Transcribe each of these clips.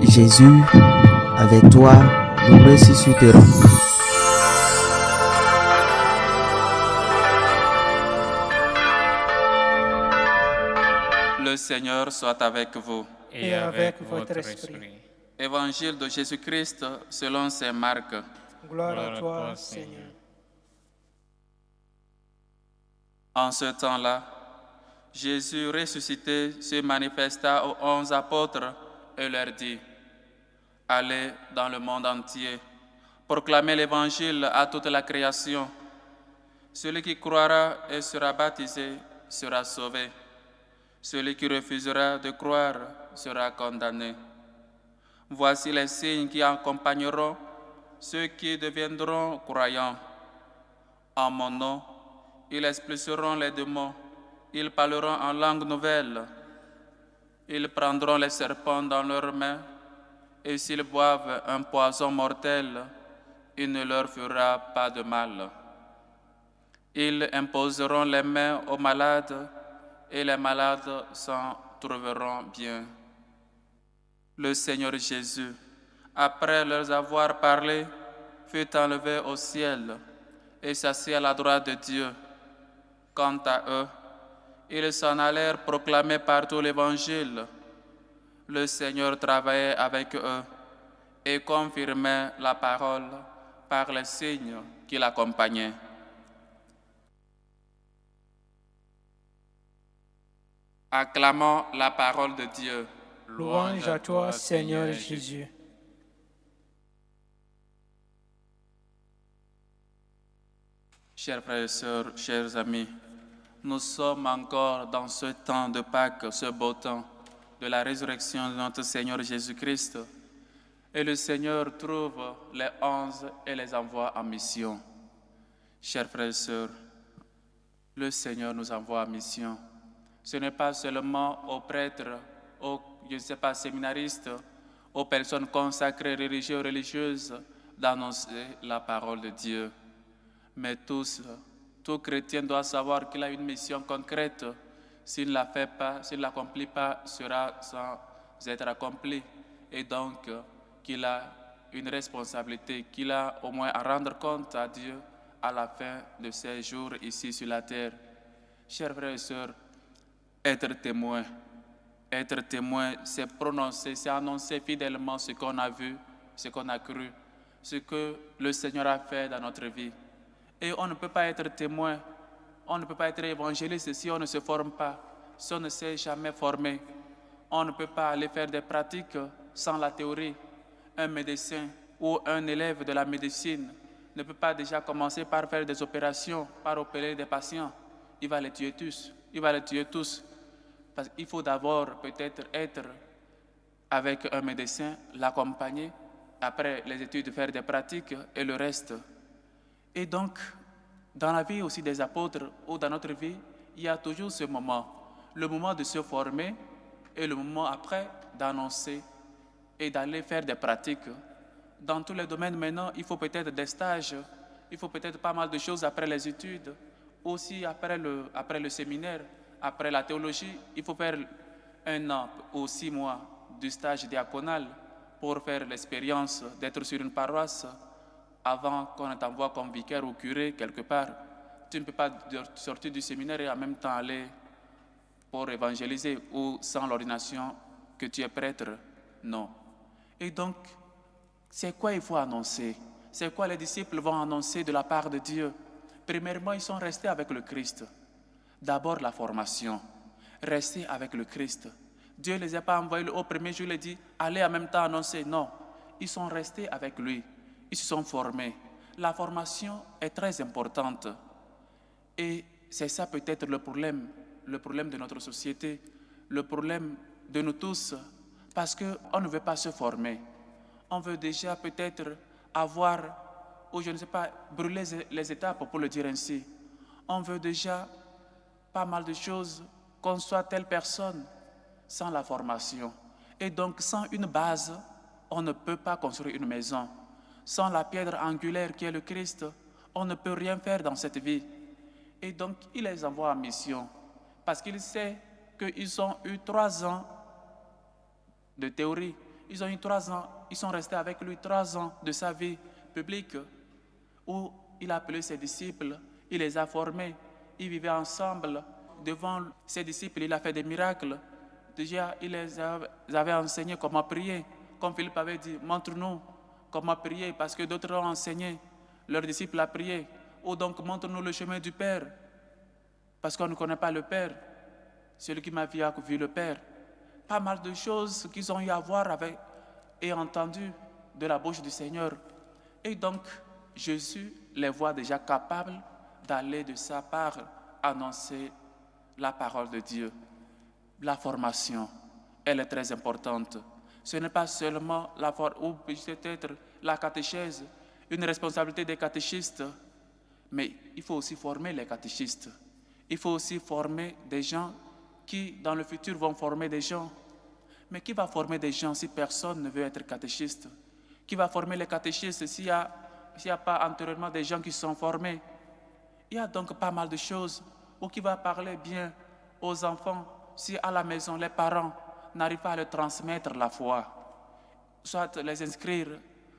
Jésus, avec toi, nous ressusciterons. Le Seigneur soit avec vous. Et avec votre esprit. Évangile de Jésus-Christ selon saint Marc. Gloire à toi, Seigneur. En ce temps-là, Jésus ressuscité se manifesta aux 11 apôtres et leur dit: Allez dans le monde entier, proclamez l'Évangile à toute la création. Celui qui croira et sera baptisé sera sauvé. Celui qui refusera de croire sera condamné. Voici les signes qui accompagneront ceux qui deviendront croyants. En mon nom, ils expulseront les démons, ils parleront en langue nouvelle, ils prendront les serpents dans leurs mains, et s'ils boivent un poison mortel, il ne leur fera pas de mal. Ils imposeront les mains aux malades, et les malades s'en trouveront bien. Le Seigneur Jésus, après leur avoir parlé, fut enlevé au ciel et s'assit à la droite de Dieu. Quant à eux, ils s'en allèrent proclamer partout l'Évangile. Le Seigneur travaillait avec eux et confirmait la parole par les signes qui l'accompagnaient. Acclamons la parole de Dieu. Louange à toi, Seigneur Jésus. Chers frères et sœurs, chers amis, nous sommes encore dans ce temps de Pâques, ce beau temps de la résurrection de notre Seigneur Jésus-Christ. Et le Seigneur trouve les 11 et les envoie en mission. Chers frères et sœurs, le Seigneur nous envoie en mission. Ce n'est pas seulement aux prêtres, aux, séminaristes, aux personnes consacrées, religieux, religieuses, d'annoncer la parole de Dieu. Mais tout chrétien doit savoir qu'il a une mission concrète. S'il ne la fait pas, s'il ne l'accomplit pas, sera sans être accompli. Et donc, qu'il a une responsabilité, qu'il a au moins à rendre compte à Dieu à la fin de ses jours ici sur la terre. Chers frères et sœurs, être témoin, c'est prononcer, c'est annoncer fidèlement ce qu'on a vu, ce qu'on a cru, ce que le Seigneur a fait dans notre vie. Et on ne peut pas être témoin, on ne peut pas être évangéliste si on ne se forme pas, si on ne s'est jamais formé. On ne peut pas aller faire des pratiques sans la théorie. Un médecin ou un élève de la médecine ne peut pas déjà commencer par faire des opérations, par opérer des patients. Il va les tuer tous. Parce qu'il faut d'abord peut-être être avec un médecin, l'accompagner, après les études faire des pratiques et le reste. Et donc, dans la vie aussi des apôtres ou dans notre vie, il y a toujours ce moment, le moment de se former et le moment après d'annoncer et d'aller faire des pratiques. Dans tous les domaines maintenant, il faut peut-être des stages, il faut peut-être pas mal de choses après les études, aussi après le séminaire, après la théologie, il faut faire 1 an ou 6 mois du stage diaconal pour faire l'expérience d'être sur une paroisse avant qu'on t'envoie comme vicaire ou curé quelque part. Tu ne peux pas sortir du séminaire et en même temps aller pour évangéliser ou sans l'ordination que tu es prêtre. Non. Et donc, c'est quoi il faut annoncer? C'est quoi les disciples vont annoncer de la part de Dieu? Premièrement, ils sont restés avec le Christ. D'abord, la formation. Rester avec le Christ. Dieu ne les a pas envoyés au premier jour, il a dit, allez en même temps annoncer. Non, ils sont restés avec lui. Ils se sont formés. La formation est très importante. Et c'est ça peut-être le problème de notre société, le problème de nous tous, parce qu'on ne veut pas se former. On veut déjà peut-être avoir, ou je ne sais pas, brûler les étapes pour le dire ainsi. On veut déjà pas mal de choses, qu'on soit telle personne, sans la formation. Et donc, sans une base, on ne peut pas construire une maison. Sans la pierre angulaire qui est le Christ, on ne peut rien faire dans cette vie. Et donc, il les envoie en mission, parce qu'il sait qu'ils ont eu 3 ans de théorie, Ils ont eu 3 ans, ils sont restés avec lui 3 ans de sa vie publique où il a appelé ses disciples, il les a formés, ils vivaient ensemble. Devant ses disciples, il a fait des miracles. Déjà, il les avait enseigné comment prier. Comme Philippe avait dit, montre-nous comment prier, parce que d'autres ont enseigné leurs disciples à prier. Ou donc, montre-nous le chemin du Père, parce qu'on ne connaît pas le Père. Celui qui m'a vu a vu le Père. Pas mal de choses qu'ils ont eu à voir avec et entendu de la bouche du Seigneur. Et donc, Jésus les voit déjà capables d'aller de sa part annoncer la parole de Dieu. La formation, elle est très importante. Ce n'est pas seulement ou peut-être la catéchèse, une responsabilité des catéchistes, mais il faut aussi former les catéchistes. Il faut aussi former des gens qui, dans le futur, vont former des gens. Mais qui va former des gens si personne ne veut être catéchiste? Qui va former les catéchistes s'il n'y a pas antérieurement des gens qui sont formés? Il y a donc pas mal de choses. Ou qui va parler bien aux enfants si à la maison les parents n'arrivent pas à leur transmettre la foi? Soit les inscrire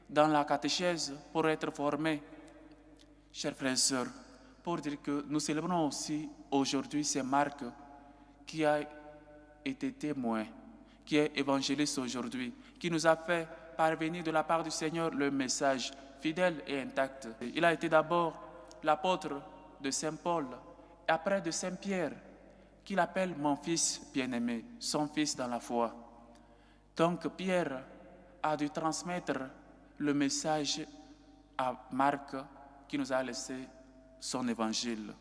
dans la catéchèse pour être formés. Chers frères et sœurs, pour dire que nous célébrons aussi aujourd'hui ces Marc qui a été témoin, qui est évangéliste aujourd'hui, qui nous a fait parvenir de la part du Seigneur le message fidèle et intact. Il a été d'abord l'apôtre de Saint Paul, et après de Saint Pierre, qu'il appelle mon fils bien-aimé, son fils dans la foi. Donc Pierre a dû transmettre le message à Marc qui nous a laissé son évangile.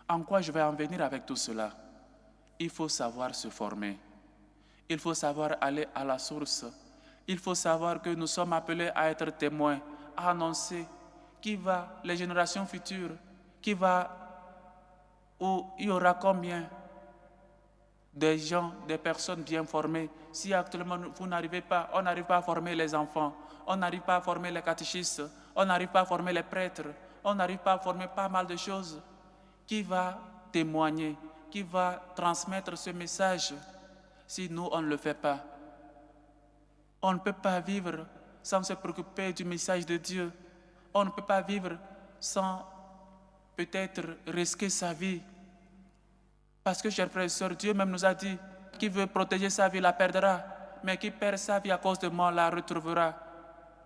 En quoi je vais en venir avec tout cela? Il faut savoir se former. Il faut savoir aller à la source. Il faut savoir que nous sommes appelés à être témoins, à annoncer les générations futures, où il y aura combien des gens, des personnes bien formées. Si actuellement on n'arrive pas à former les enfants, on n'arrive pas à former les catéchistes, on n'arrive pas à former les prêtres, on n'arrive pas à former pas mal de choses, qui va témoigner, qui va transmettre ce message si nous on ne le fait pas? On ne peut pas vivre sans se préoccuper du message de Dieu. On ne peut pas vivre sans peut-être risquer sa vie. Parce que, chers frères et sœurs, Dieu même nous a dit, qui veut protéger sa vie la perdra, mais qui perd sa vie à cause de moi la retrouvera,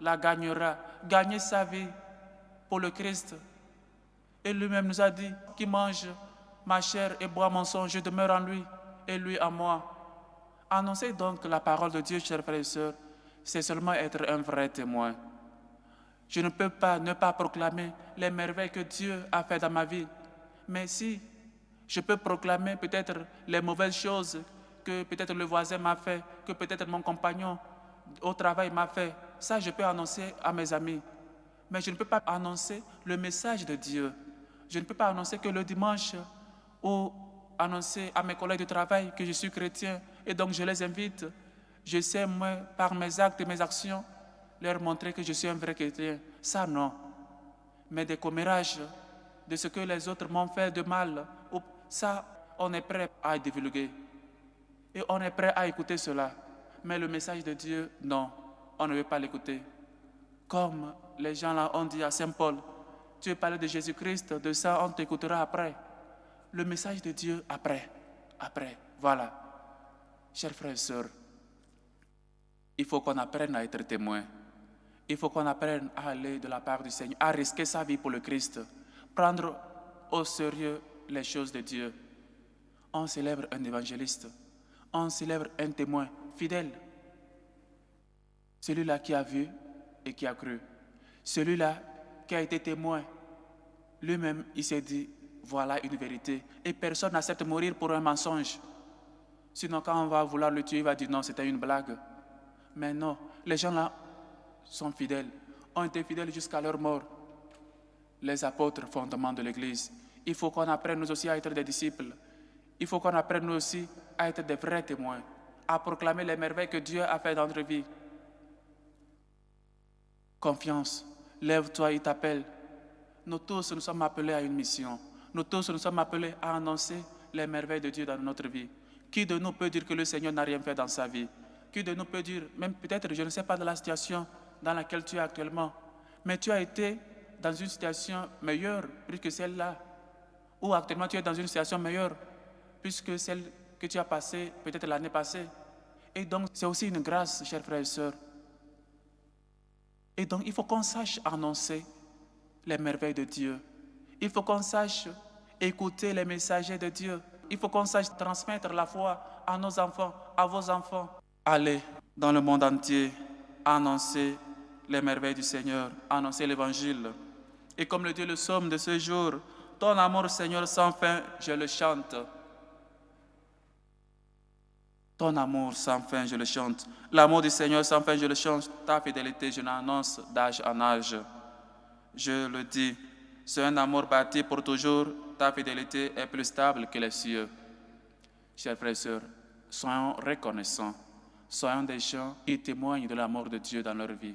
la gagnera. Gagner sa vie pour le Christ. Et lui-même nous a dit, qui mange ma chair et boit mon sang, je demeure en lui et lui en moi. Annoncer donc la parole de Dieu, chers frères et sœurs, c'est seulement être un vrai témoin. Je ne peux pas ne pas proclamer les merveilles que Dieu a fait dans ma vie. Mais si je peux proclamer peut-être les mauvaises choses que peut-être le voisin m'a fait, que peut-être mon compagnon au travail m'a fait, ça je peux annoncer à mes amis. Mais je ne peux pas annoncer le message de Dieu. Je ne peux pas annoncer que le dimanche ou annoncer à mes collègues de travail que je suis chrétien et donc je les invite. Je sais, moi, par mes actes et mes actions, leur montrer que je suis un vrai chrétien. Ça, non. Mais des commérages de ce que les autres m'ont fait de mal, ça, on est prêt à divulguer. Et on est prêt à écouter cela. Mais le message de Dieu, non, on ne veut pas l'écouter. Comme les gens là ont dit à Saint Paul, tu veux parler de Jésus-Christ, de ça on t'écoutera après. Le message de Dieu après, voilà. Chers frères et sœurs, il faut qu'on apprenne à être témoin. Il faut qu'on apprenne à aller de la part du Seigneur, à risquer sa vie pour le Christ, prendre au sérieux les choses de Dieu. On célèbre un évangéliste, on célèbre un témoin fidèle. Celui-là qui a vu et qui a cru. Celui-là qui a été témoin. Lui-même, il s'est dit, voilà une vérité. Et personne n'accepte de mourir pour un mensonge. Sinon, quand on va vouloir le tuer, il va dire non, c'était une blague. Mais non, les gens là sont fidèles, ont été fidèles jusqu'à leur mort. Les apôtres, fondements de l'Église. Il faut qu'on apprenne nous aussi à être des disciples. Il faut qu'on apprenne nous aussi à être des vrais témoins, à proclamer les merveilles que Dieu a fait dans notre vie. Confiance, lève-toi, il t'appelle. Nous tous, nous sommes appelés à une mission. Nous tous, nous sommes appelés à annoncer les merveilles de Dieu dans notre vie. Qui de nous peut dire que le Seigneur n'a rien fait dans sa vie? Qui de nous peut dire, même peut-être, je ne sais pas de la situation dans laquelle tu es actuellement, mais tu as été dans une situation meilleure plus que celle-là, ou actuellement tu es dans une situation meilleure plus que celle que tu as passée peut-être l'année passée. Et donc, c'est aussi une grâce, chers frères et sœurs. Et donc, il faut qu'on sache annoncer les merveilles de Dieu. Il faut qu'on sache écouter les messagers de Dieu. Il faut qu'on sache transmettre la foi à nos enfants, à vos enfants. Allez dans le monde entier, annoncer les merveilles du Seigneur, annoncer l'Évangile. Et comme le dit le psaume de ce jour, ton amour, Seigneur, sans fin, je le chante. Ton amour sans fin, je le chante. L'amour du Seigneur sans fin, je le chante. Ta fidélité, je l'annonce d'âge en âge. Je le dis, c'est un amour bâti pour toujours. Ta fidélité est plus stable que les cieux. Chers frères et sœurs, soyons reconnaissants. Soyons des gens qui témoignent de l'amour de Dieu dans leur vie.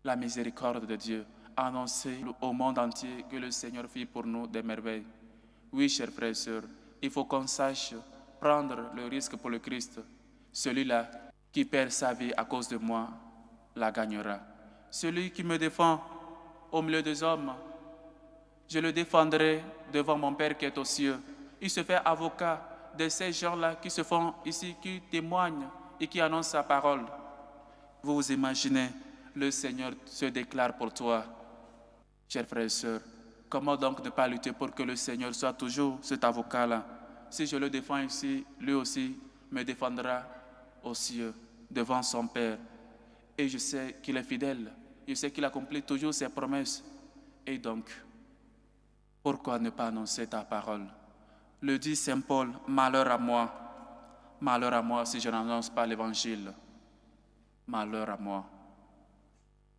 La miséricorde de Dieu. Annoncer au monde entier que le Seigneur fit pour nous des merveilles. Oui, chers frères et sœurs, il faut qu'on sache prendre le risque pour le Christ. Celui-là qui perd sa vie à cause de moi la gagnera. Celui qui me défend au milieu des hommes, je le défendrai devant mon Père qui est aux cieux. Il se fait avocat de ces gens-là qui se font ici, qui témoignent et qui annoncent sa parole. Vous vous imaginez, le Seigneur se déclare pour toi. Chers frères et sœurs, comment donc ne pas lutter pour que le Seigneur soit toujours cet avocat-là? Si je le défends ici, lui aussi me défendra aux cieux, devant son Père. Et je sais qu'il est fidèle, je sais qu'il accomplit toujours ses promesses. Et donc, pourquoi ne pas annoncer ta parole? Le dit Saint Paul, malheur à moi si je n'annonce pas l'Évangile. Malheur à moi.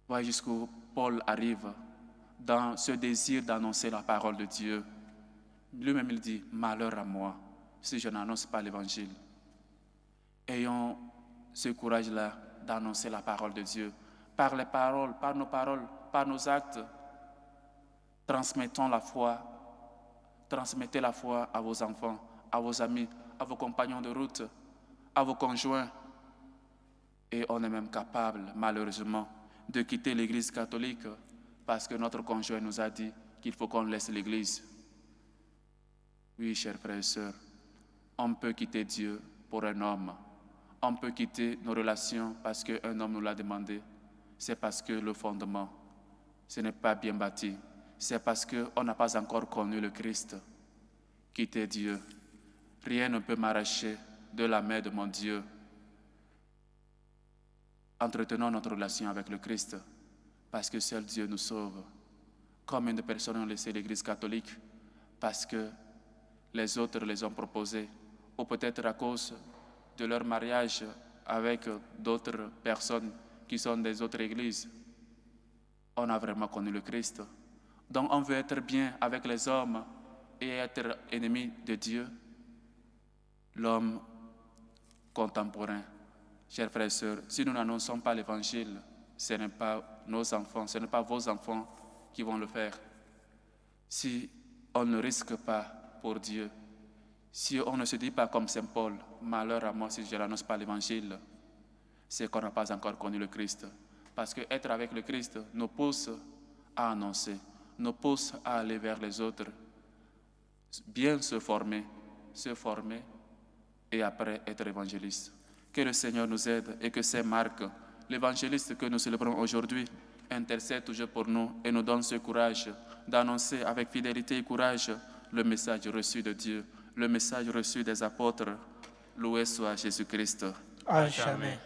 Voyez jusqu'où Paul arrive dans ce désir d'annoncer la parole de Dieu. Lui-même, il dit, malheur à moi si je n'annonce pas l'Évangile. Ayons ce courage-là d'annoncer la parole de Dieu. Par les paroles, par nos actes, transmettons la foi. Transmettez la foi à vos enfants, à vos amis, à vos compagnons de route, à vos conjoints. Et on est même capable, malheureusement, de quitter l'Église catholique parce que notre conjoint nous a dit qu'il faut qu'on laisse l'Église. Oui, chers frères et sœurs, on peut quitter Dieu pour un homme. On peut quitter nos relations parce qu'un homme nous l'a demandé. C'est parce que le fondement, ce n'est pas bien bâti. C'est parce qu'on n'a pas encore connu le Christ. Quitter Dieu. Rien ne peut m'arracher de la main de mon Dieu. Entretenons notre relation avec le Christ parce que seul Dieu nous sauve. Combien de personnes ont laissé l'Église catholique parce que les autres les ont proposés, ou peut-être à cause de leur mariage avec d'autres personnes qui sont des autres églises. On a vraiment connu le Christ. Donc on veut être bien avec les hommes et être ennemi de Dieu. L'homme contemporain, chers frères et sœurs, si nous n'annonçons pas l'Évangile, ce n'est pas nos enfants, ce n'est pas vos enfants qui vont le faire. Si on ne risque pas pour Dieu, si on ne se dit pas comme Saint Paul, malheur à moi si je n'annonce pas l'Évangile, c'est qu'on n'a pas encore connu le Christ. Parce que être avec le Christ nous pousse à annoncer, nous pousse à aller vers les autres, bien se former et après être évangéliste. Que le Seigneur nous aide et que Saint Marc, l'évangéliste que nous célébrons aujourd'hui, intercède toujours pour nous et nous donne ce courage d'annoncer avec fidélité et courage le message reçu de Dieu, le message reçu des apôtres. Loué soit Jésus-Christ. À jamais.